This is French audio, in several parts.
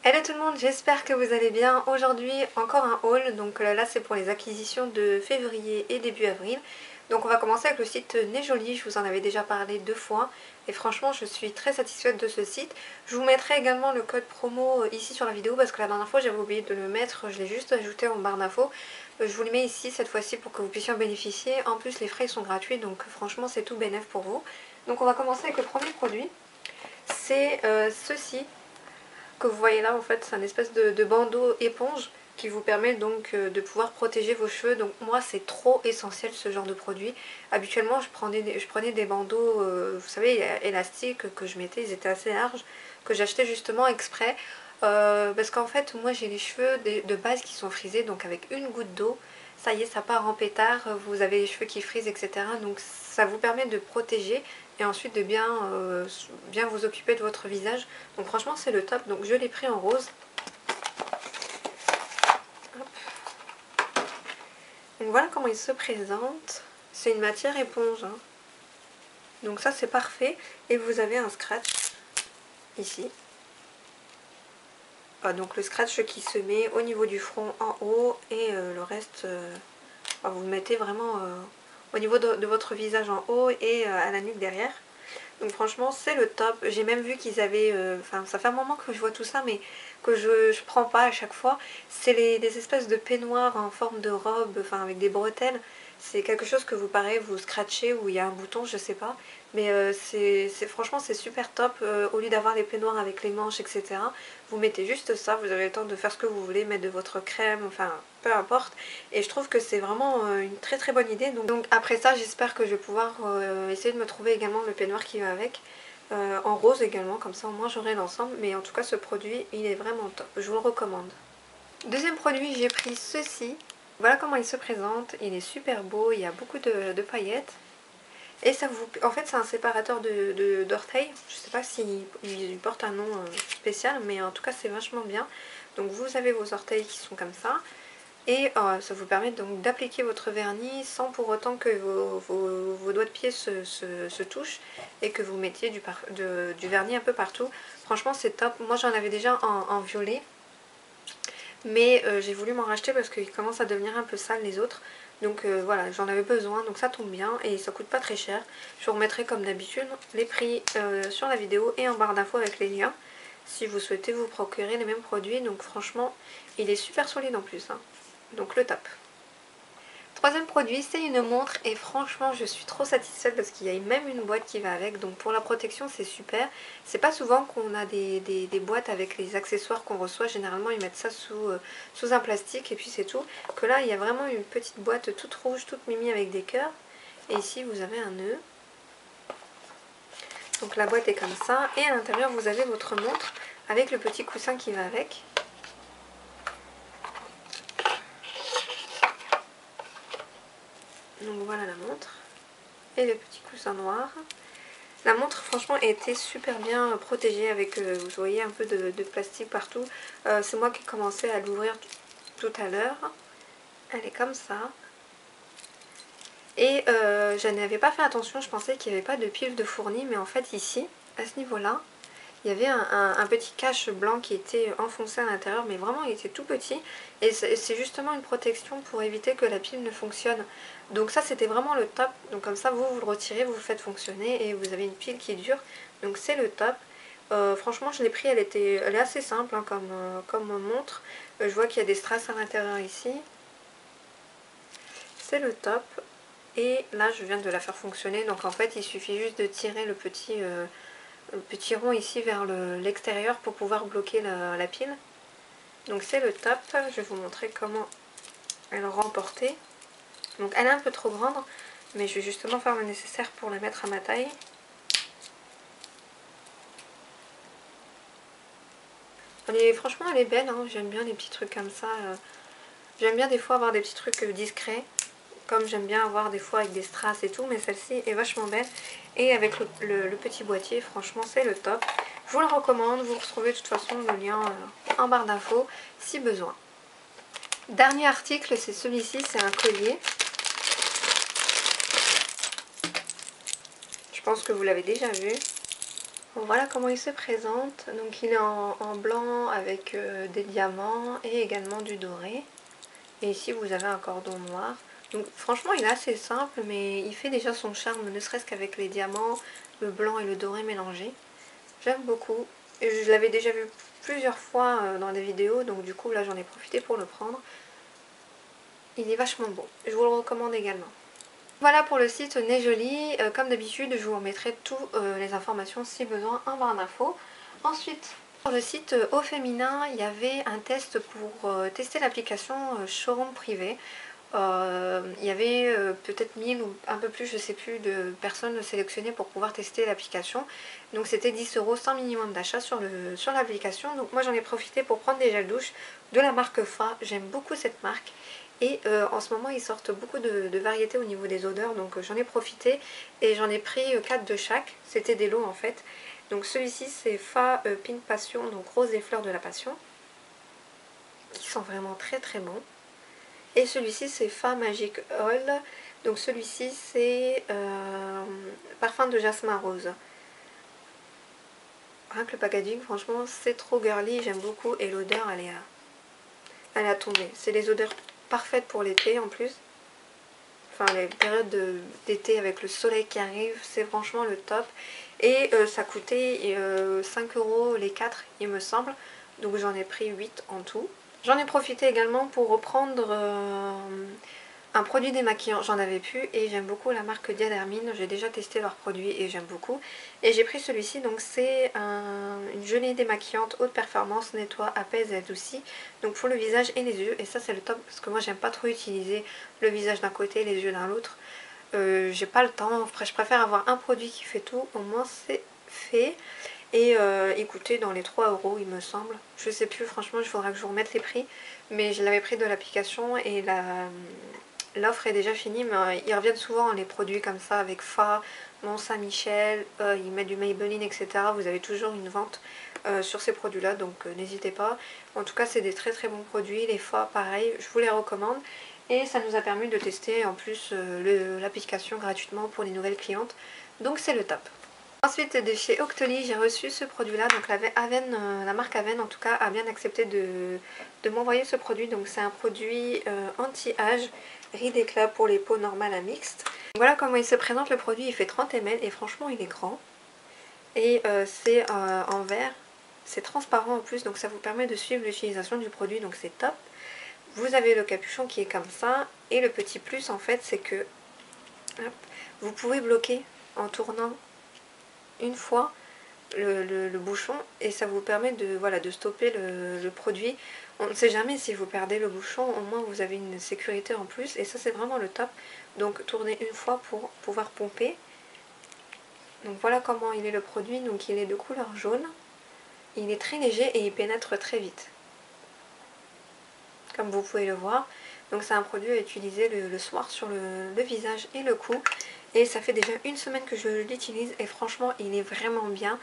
Hello tout le monde, j'espère que vous allez bien. Aujourd'hui encore un haul, donc là c'est pour les acquisitions de février et début avril. Donc on va commencer avec le site Nejoli, je vous en avais déjà parlé 2 fois et franchement je suis très satisfaite de ce site. Je vous mettrai également le code promo ici sur la vidéo parce que la dernière fois j'avais oublié de le mettre, je l'ai juste ajouté en barre d'infos. Je vous le mets ici cette fois-ci pour que vous puissiez en bénéficier. En plus les frais sont gratuits donc franchement c'est tout bénef pour vous. Donc on va commencer avec le premier produit, c'est ceci que vous voyez là. En fait c'est un espèce de bandeau éponge qui vous permet donc de pouvoir protéger vos cheveux. Donc moi c'est trop essentiel ce genre de produit. Habituellement je prenais des bandeaux vous savez élastiques que je mettais, ils étaient assez larges, que j'achetais justement exprès parce qu'en fait moi j'ai les cheveux de base qui sont frisés, donc avec une goutte d'eau ça y est, ça part en pétard, vous avez les cheveux qui frisent, etc. Donc ça vous permet de protéger et ensuite de bien vous occuper de votre visage. Donc franchement c'est le top, donc je l'ai pris en rose. Hop. Donc voilà comment il se présente. C'est une matière éponge, hein. Donc ça c'est parfait. Et vous avez un scratch ici. Donc le scratch qui se met au niveau du front en haut et le reste vous le mettez vraiment au niveau de votre visage en haut et à la nuque derrière. Donc franchement c'est le top. J'ai même vu qu'ils avaient, enfin ça fait un moment que je vois tout ça mais que je prends pas à chaque fois. C'est des espèces de peignoirs en forme de robe, enfin avec des bretelles. C'est quelque chose que vous scratchez ou il y a un bouton, je sais pas. Mais franchement c'est super top. Au lieu d'avoir les peignoirs avec les manches, etc. Vous mettez juste ça, vous avez le temps de faire ce que vous voulez, mettre de votre crème, enfin peu importe. Et je trouve que c'est vraiment une très très bonne idée. Donc après ça j'espère que je vais pouvoir essayer de me trouver également le peignoir qui va avec. En rose également, comme ça au moins j'aurai l'ensemble. Mais en tout cas ce produit il est vraiment top, je vous le recommande. Deuxième produit, j'ai pris ceci. Voilà comment il se présente, il est super beau, il y a beaucoup de paillettes. Et ça vous, en fait c'est un séparateur d'orteils. Je sais pas s'il porte un nom spécial, mais en tout cas c'est vachement bien. Donc vous avez vos orteils qui sont comme ça. Et ça vous permet donc d'appliquer votre vernis sans pour autant que vos doigts de pied se touchent et que vous mettiez du vernis un peu partout. Franchement c'est top. Moi j'en avais déjà en violet, mais j'ai voulu m'en racheter parce qu'il commence à devenir un peu sale les autres. Donc voilà, j'en avais besoin, donc ça tombe bien et ça coûte pas très cher. Je vous remettrai comme d'habitude les prix sur la vidéo et en barre d'infos avec les liens si vous souhaitez vous procurer les mêmes produits. Donc franchement il est super solide en plus, hein. Donc le top. Troisième produit, c'est une montre et franchement je suis trop satisfaite parce qu'il y a même une boîte qui va avec. Donc pour la protection c'est super. C'est pas souvent qu'on a des boîtes avec les accessoires qu'on reçoit. Généralement ils mettent ça sous un plastique et puis c'est tout. Que là il y a vraiment une petite boîte toute rouge, toute mimi avec des cœurs. Et ici vous avez un nœud. Donc la boîte est comme ça. Et à l'intérieur vous avez votre montre avec le petit coussin qui va avec. Donc voilà la montre et le petit coussin noir. La montre franchement était super bien protégée avec, vous voyez, un peu de plastique partout. C'est moi qui ai commencé à l'ouvrir tout à l'heure. Elle est comme ça. Et je n'avais pas fait attention, je pensais qu'il n'y avait pas de pile de fourni, mais en fait ici, à ce niveau-là, il y avait un petit cache blanc qui était enfoncé à l'intérieur, mais vraiment il était tout petit. Et c'est justement une protection pour éviter que la pile ne fonctionne. Donc ça c'était vraiment le top. Donc comme ça vous le retirez, vous le faites fonctionner et vous avez une pile qui dure. Donc c'est le top. Franchement je l'ai pris, elle est assez simple hein, comme montre. Je vois qu'il y a des strass à l'intérieur ici. C'est le top. Et là je viens de la faire fonctionner. Donc en fait il suffit juste de tirer le petit rond ici vers l'extérieur pour pouvoir bloquer la pile. Donc c'est le top. Je vais vous montrer comment elle rend portée. Donc elle est un peu trop grande, mais je vais justement faire le nécessaire pour la mettre à ma taille. Franchement elle est belle, hein. J'aime bien les petits trucs comme ça. J'aime bien des fois avoir des petits trucs discrets, comme j'aime bien avoir des fois avec des strass et tout, mais celle-ci est vachement belle. Et avec le petit boîtier, franchement c'est le top. Je vous le recommande, vous retrouvez de toute façon le lien en barre d'infos si besoin. Dernier article, c'est celui-ci, c'est un collier. Je pense que vous l'avez déjà vu. Bon, voilà comment il se présente. Donc il est en blanc avec des diamants et également du doré. Et ici vous avez un cordon noir. Donc franchement il est assez simple, mais il fait déjà son charme, ne serait-ce qu'avec les diamants, le blanc et le doré mélangés. J'aime beaucoup. Et je l'avais déjà vu plusieurs fois dans des vidéos, donc du coup là j'en ai profité pour le prendre. Il est vachement beau. Je vous le recommande également. Voilà pour le site Nez Jolie. Comme d'habitude, je vous remettrai toutes les informations si besoin en barre d'infos. Ensuite, sur le site Au Féminin, il y avait un test pour tester l'application Showroom Privé. Il y avait peut-être 1000 ou un peu plus, je sais plus, de personnes sélectionnées pour pouvoir tester l'application. Donc c'était 10 € sans minimum d'achat sur l'application. Donc moi j'en ai profité pour prendre des gels douche de la marque Fa. J'aime beaucoup cette marque. Et en ce moment ils sortent beaucoup de variétés au niveau des odeurs. Donc j'en ai profité et j'en ai pris 4 de chaque. C'était des lots en fait. Donc celui-ci c'est Fa Pink Passion, donc rose et fleurs de la passion. Qui sont vraiment très très bons. Et celui-ci c'est Fa Magic Oil. Donc celui-ci c'est parfum de jasmin rose. Rien que le packaging, franchement c'est trop girly, j'aime beaucoup. Et l'odeur elle a tombé. C'est les odeurs parfaites pour l'été en plus. Enfin les périodes d'été avec le soleil qui arrive, c'est franchement le top. Et ça coûtait 5 € les 4 il me semble. Donc j'en ai pris 8 en tout. J'en ai profité également pour reprendre un produit démaquillant. J'en avais plus et j'aime beaucoup la marque Diadermine. J'ai déjà testé leurs produits et j'aime beaucoup. Et j'ai pris celui-ci, donc c'est une gelée démaquillante haute performance, nettoie, apaise et adoucit. Donc pour le visage et les yeux. Et ça c'est le top parce que moi j'aime pas trop utiliser le visage d'un côté, les yeux d'un l'autre. J'ai pas le temps. Je préfère avoir un produit qui fait tout. Au moins c'est fait. Et il coûtait dans les 3 € il me semble. Je sais plus, franchement il faudra que je vous remette les prix. Mais je l'avais pris de l'application et l'offre est déjà finie. Mais ils reviennent souvent les produits comme ça avec Fa, Mont Saint-Michel, ils mettent du Maybelline, etc. Vous avez toujours une vente sur ces produits là, donc n'hésitez pas. En tout cas c'est des très très bons produits. Les Fa pareil, je vous les recommande. Et ça nous a permis de tester en plus l'application gratuitement pour les nouvelles clientes. Donc c'est le top. Ensuite de chez Octoly, j'ai reçu ce produit là, donc la marque Aven en tout cas a bien accepté de m'envoyer ce produit. Donc c'est un produit anti-âge, rides éclat pour les peaux normales à mixtes. Voilà comment il se présente, le produit il fait 30 ml et franchement il est grand. Et c'est en verre, c'est transparent en plus, donc ça vous permet de suivre l'utilisation du produit, donc c'est top. Vous avez le capuchon qui est comme ça, et le petit plus en fait c'est que hop, vous pouvez bloquer en tournant une fois le bouchon et ça vous permet de stopper le produit. On ne sait jamais si vous perdez le bouchon, au moins vous avez une sécurité en plus et ça c'est vraiment le top. Donc tournez une fois pour pouvoir pomper. Donc voilà comment il est le produit, donc il est de couleur jaune. Il est très léger et il pénètre très vite. Comme vous pouvez le voir. Donc c'est un produit à utiliser le soir sur le visage et le cou. Et ça fait déjà une semaine que je l'utilise et franchement il est vraiment bien.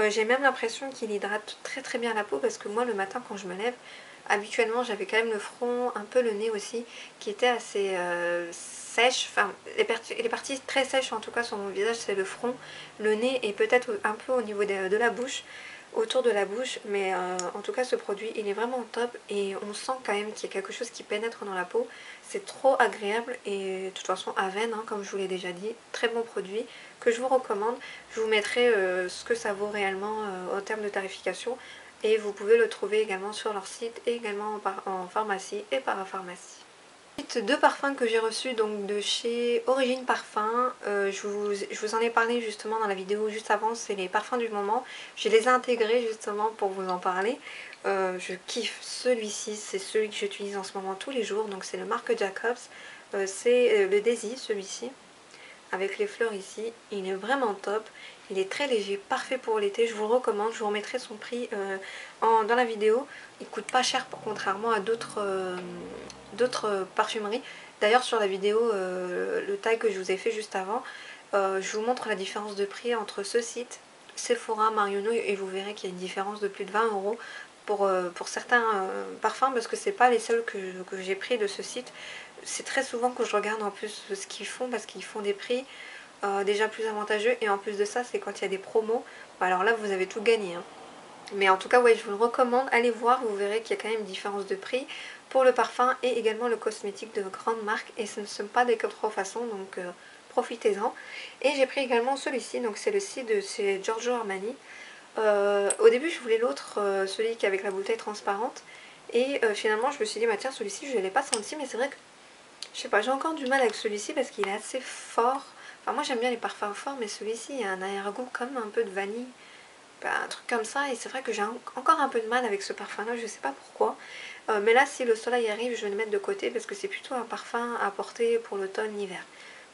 J'ai même l'impression qu'il hydrate très très bien la peau parce que moi le matin quand je me lève, habituellement j'avais quand même le front, un peu le nez aussi, qui était assez sèche. Enfin les parties très sèches en tout cas sur mon visage c'est le front, le nez et peut-être un peu au niveau de la bouche. Autour de la bouche, mais en tout cas ce produit il est vraiment top et on sent quand même qu'il y a quelque chose qui pénètre dans la peau. C'est trop agréable et de toute façon Aven, hein, comme je vous l'ai déjà dit, très bon produit que je vous recommande. Je vous mettrai ce que ça vaut réellement en termes de tarification et vous pouvez le trouver également sur leur site et également en pharmacie et parapharmacie. Deux parfums que j'ai reçus donc de chez Origine Parfum. Je vous en ai parlé justement dans la vidéo juste avant, c'est les parfums du moment. Je les ai intégrés justement pour vous en parler. Je kiffe celui-ci, c'est celui que j'utilise en ce moment tous les jours, donc c'est le Marc Jacobs. C'est le Daisy celui-ci, avec les fleurs ici. Il est vraiment top, il est très léger, parfait pour l'été, je vous le recommande. Je vous remettrai son prix dans la vidéo. Il coûte pas cher contrairement à d'autres parfumeries. D'ailleurs sur la vidéo, le tag que je vous ai fait juste avant, je vous montre la différence de prix entre ce site, Sephora, Marionneau, et vous verrez qu'il y a une différence de plus de 20 € pour certains parfums, parce que c'est pas les seuls que j'ai pris de ce site. C'est très souvent que je regarde en plus ce qu'ils font, parce qu'ils font des prix déjà plus avantageux, et en plus de ça c'est quand il y a des promos, alors là vous avez tout gagné hein. Mais en tout cas ouais, je vous le recommande, allez voir, vous verrez qu'il y a quand même une différence de prix pour le parfum et également le cosmétique de grandes marques, et ce ne sont pas des contrefaçons, donc profitez-en. Et j'ai pris également celui-ci, donc c'est le site de chez Giorgio Armani. Au début je voulais l'autre, celui qui est avec la bouteille transparente, et finalement je me suis dit bah tiens, celui-ci je ne l'ai pas senti, mais c'est vrai que je sais pas, j'ai encore du mal avec celui-ci parce qu'il est assez fort. Enfin moi j'aime bien les parfums forts, mais celui-ci il a un arrière-goût comme un peu de vanille, un truc comme ça, et c'est vrai que j'ai encore un peu de mal avec ce parfum là, je sais pas pourquoi. Mais là si le soleil arrive je vais le mettre de côté parce que c'est plutôt un parfum à porter pour l'automne-hiver.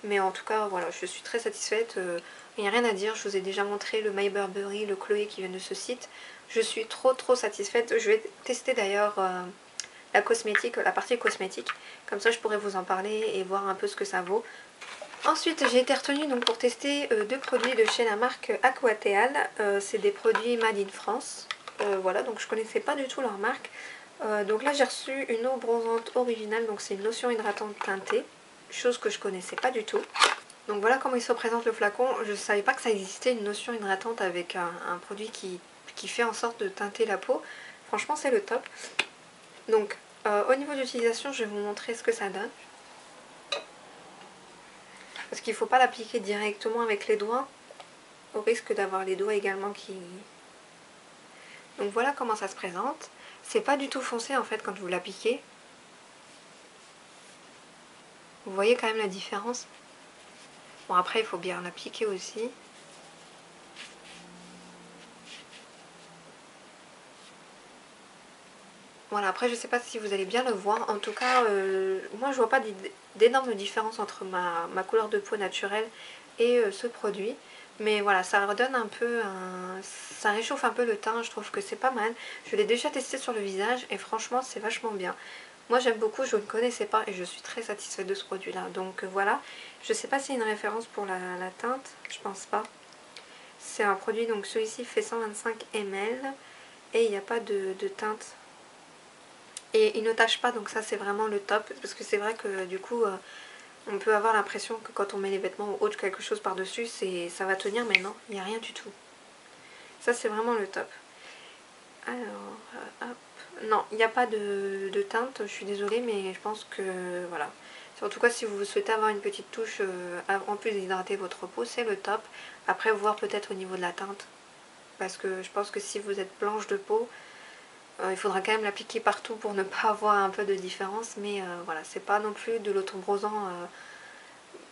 Mais en tout cas voilà, je suis très satisfaite, il n'y a rien à dire, je vous ai déjà montré le My Burberry, le Chloé qui vient de ce site. Je suis trop satisfaite, je vais tester d'ailleurs la cosmétique, la partie cosmétique, comme ça je pourrais vous en parler et voir un peu ce que ça vaut. Ensuite j'ai été retenue donc pour tester deux produits de chez la marque Aquateal, c'est des produits made in France, voilà, donc je connaissais pas du tout leur marque. Donc là j'ai reçu une eau bronzante originale, donc c'est une lotion hydratante teintée, chose que je connaissais pas du tout. Donc voilà comment il se présente le flacon, je ne savais pas que ça existait une lotion hydratante avec un produit qui fait en sorte de teinter la peau, franchement c'est le top. Donc au niveau de l'utilisation je vais vous montrer ce que ça donne. Parce qu'il ne faut pas l'appliquer directement avec les doigts, au risque d'avoir les doigts également qui... Donc voilà comment ça se présente. C'est pas du tout foncé en fait quand vous l'appliquez. Vous voyez quand même la différence. Bon après il faut bien l'appliquer aussi. Voilà, après je sais pas si vous allez bien le voir. En tout cas, moi je vois pas d'énorme différence entre ma couleur de peau naturelle et ce produit. Mais voilà, ça redonne un peu, ça réchauffe un peu le teint, je trouve que c'est pas mal. Je l'ai déjà testé sur le visage et franchement c'est vachement bien. Moi j'aime beaucoup, je ne connaissais pas et je suis très satisfaite de ce produit là. Donc voilà, je sais pas s'il y a une référence pour la teinte, je pense pas. C'est un produit, donc celui-ci fait 125 ml et il n'y a pas de teinte. Et il ne tâche pas, donc ça c'est vraiment le top, parce que c'est vrai que du coup on peut avoir l'impression que quand on met les vêtements ou autre quelque chose par dessus ça va tenir, mais non, il n'y a rien du tout. Ça c'est vraiment le top. Alors hop, non, il n'y a pas de teinte, je suis désolée, mais je pense que voilà. En tout cas si vous souhaitez avoir une petite touche en plus d'hydrater votre peau, c'est le top. Après voir peut-être au niveau de la teinte, parce que je pense que si vous êtes blanche de peau, il faudra quand même l'appliquer partout pour ne pas avoir un peu de différence, mais voilà, c'est pas non plus de l'auto-bronzant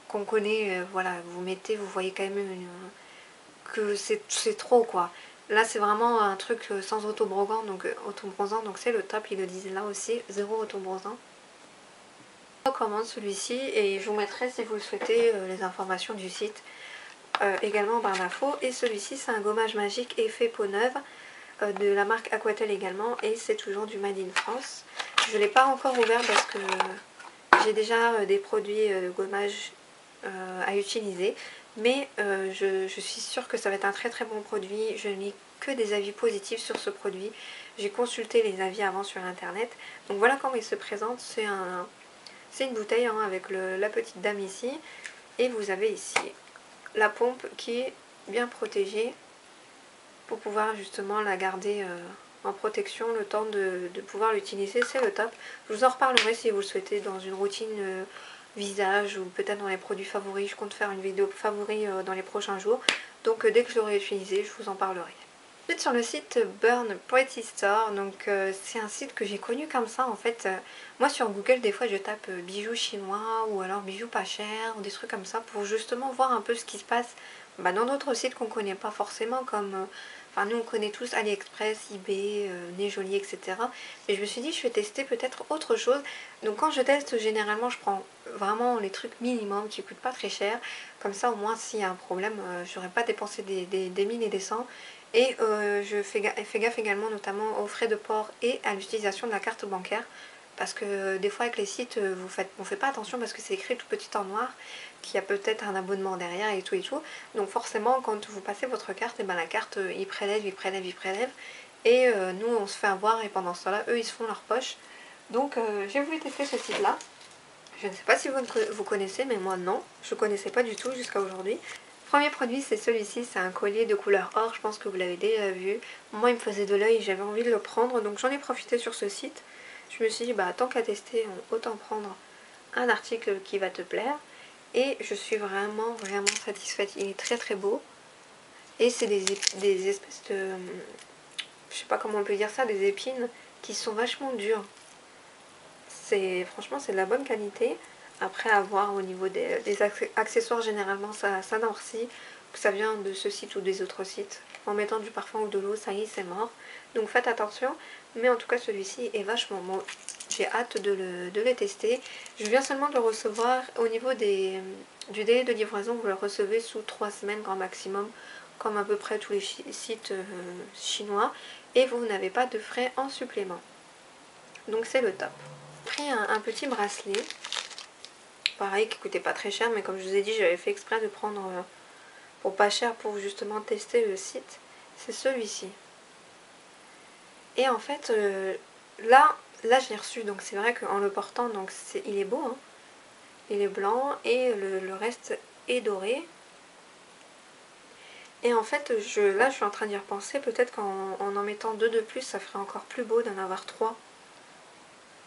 qu'on connaît, voilà, vous mettez, vous voyez quand même que c'est trop quoi. Là c'est vraiment un truc sans auto-bronzant, donc c'est le top, ils le disent là aussi, zéro auto-bronzant. Je recommande celui-ci et je vous mettrai si vous le souhaitez les informations du site également en barre d'infos. Et celui-ci c'est un gommage magique effet peau neuve, de la marque Aquatel également, et c'est toujours du Made in France. Je ne l'ai pas encore ouvert parce que j'ai déjà des produits de gommage à utiliser, mais je suis sûre que ça va être un très bon produit. Je n'ai mis que des avis positifs sur ce produit, j'ai consulté les avis avant sur internet. Donc voilà comment il se présente, c'est une bouteille hein, avec la petite dame ici, et vous avez ici la pompe qui est bien protégée pour pouvoir justement la garder en protection le temps de pouvoir l'utiliser, c'est le top. Je vous en reparlerai si vous le souhaitez dans une routine visage ou peut-être dans les produits favoris. Je compte faire une vidéo favoris dans les prochains jours, donc dès que je l'aurai utilisé je vous en parlerai. Ensuite sur le site Burn Pretty Store, donc c'est un site que j'ai connu comme ça en fait. Moi sur Google des fois je tape bijoux chinois ou alors bijoux pas chers ou des trucs comme ça pour justement voir un peu ce qui se passe dans d'autres sites qu'on connaît pas forcément, comme enfin nous on connaît tous AliExpress, eBay, Né Joli, etc. Mais je me suis dit je vais tester peut-être autre chose. Donc quand je teste généralement je prends vraiment les trucs minimum qui coûtent pas très cher, comme ça au moins s'il y a un problème j'aurais pas dépensé des mille et des cents. Et je fais gaffe également notamment aux frais de port et à l'utilisation de la carte bancaire. Parce que des fois avec les sites, on ne fait pas attention parce que c'est écrit tout petit en noir qu'il y a peut-être un abonnement derrière et tout. Donc forcément quand vous passez votre carte, et la carte il prélève. Et nous on se fait avoir et pendant ce temps là, eux ils se font leur poche. Donc j'ai voulu tester ce site là. Je Je ne sais pas si vous connaissez, mais moi non, je connaissais pas du tout jusqu'à aujourd'hui. Premier produit, c'est celui-ci, c'est un collier de couleur or, je pense que vous l'avez déjà vu. Moi il me faisait de l'œil et j'avais envie de le prendre, donc j'en ai profité sur ce site. Je me suis dit, bah tant qu'à tester, autant prendre un article qui va te plaire. Et je suis vraiment satisfaite, il est très très beau. Et c'est des espèces de, je sais pas comment on peut dire ça, des épines qui sont vachement dures. Franchement c'est de la bonne qualité. Après avoir au niveau des accessoires, généralement ça noircit, que ça vient de ce site ou des autres sites. En mettant du parfum ou de l'eau, ça y est, c'est mort. Donc faites attention. Mais en tout cas celui-ci est vachement bon. J'ai hâte de le tester. Je viens seulement de le recevoir. Au niveau du délai de livraison, vous le recevez sous 3 semaines grand maximum, comme à peu près tous les sites chinois. Et vous n'avez pas de frais en supplément. Donc c'est le top. J'ai pris un petit bracelet. Pareil, qui coûtait pas très cher, mais comme je vous ai dit, j'avais fait exprès de prendre pour pas cher pour justement tester le site. C'est celui-ci. Et en fait, là je l'ai reçu, donc c'est vrai qu'en le portant, donc il est beau, hein. Il est blanc et le reste est doré. Et en fait, là je suis en train d'y repenser, peut-être qu'en mettant 2 de plus, ça ferait encore plus beau d'en avoir 3.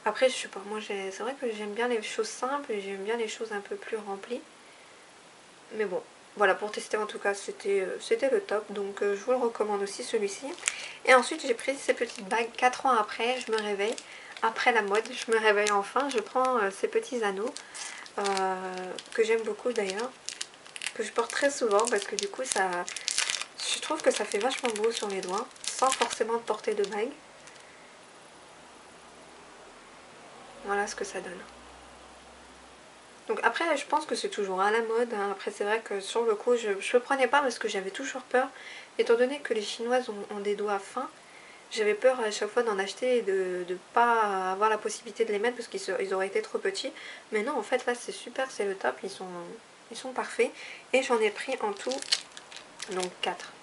Après, je sais pas, moi c'est vrai que j'aime bien les choses simples et j'aime bien les choses un peu plus remplies. Mais bon, voilà, pour tester en tout cas, c'était le top. Donc je vous le recommande aussi celui-ci. Et ensuite, j'ai pris ces petites bagues. 4 ans après, je me réveille. Après la mode, je me réveille enfin. Je prends ces petits anneaux que j'aime beaucoup d'ailleurs. Que je porte très souvent parce que du coup, je trouve que ça fait vachement beau sur les doigts. Sans forcément porter de bague. Voilà ce que ça donne. Donc après, je pense que c'est toujours à la mode, hein. Après c'est vrai que sur le coup, je ne prenais pas parce que j'avais toujours peur. Étant donné que les Chinoises ont des doigts fins, j'avais peur à chaque fois d'en acheter et de ne pas avoir la possibilité de les mettre parce qu'ils auraient été trop petits. Mais non, en fait là c'est super, c'est le top, ils sont parfaits. Et j'en ai pris en tout, donc 4.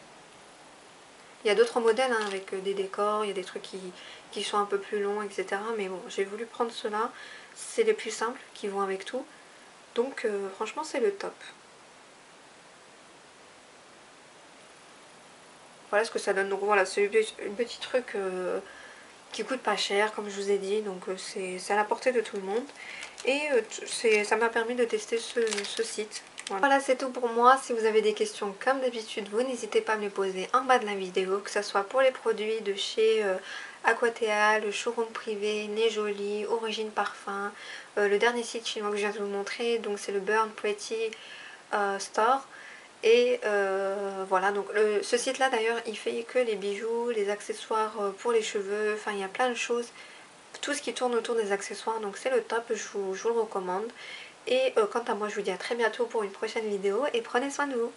Il y a d'autres modèles hein, avec des décors, il y a des trucs qui sont un peu plus longs, etc. Mais bon, j'ai voulu prendre ceux-là, c'est les plus simples qui vont avec tout. Donc franchement c'est le top. Voilà ce que ça donne. Donc voilà, c'est un petit truc qui coûte pas cher comme je vous ai dit. Donc c'est à la portée de tout le monde. Et ça m'a permis de tester ce site. Voilà, c'est tout pour moi. Si vous avez des questions comme d'habitude, vous n'hésitez pas à me les poser en bas de la vidéo. Que ce soit pour les produits de chez Aquatea, le showroom privé, Nez Jolie, Origine Parfum. Le dernier site chinois que je viens de vous montrer, donc c'est le Burn Pretty Store. Et voilà, donc ce site là d'ailleurs il fait que les bijoux, les accessoires pour les cheveux, enfin il y a plein de choses, tout ce qui tourne autour des accessoires, donc c'est le top, je vous le recommande. Et quant à moi je vous dis à très bientôt pour une prochaine vidéo et prenez soin de vous.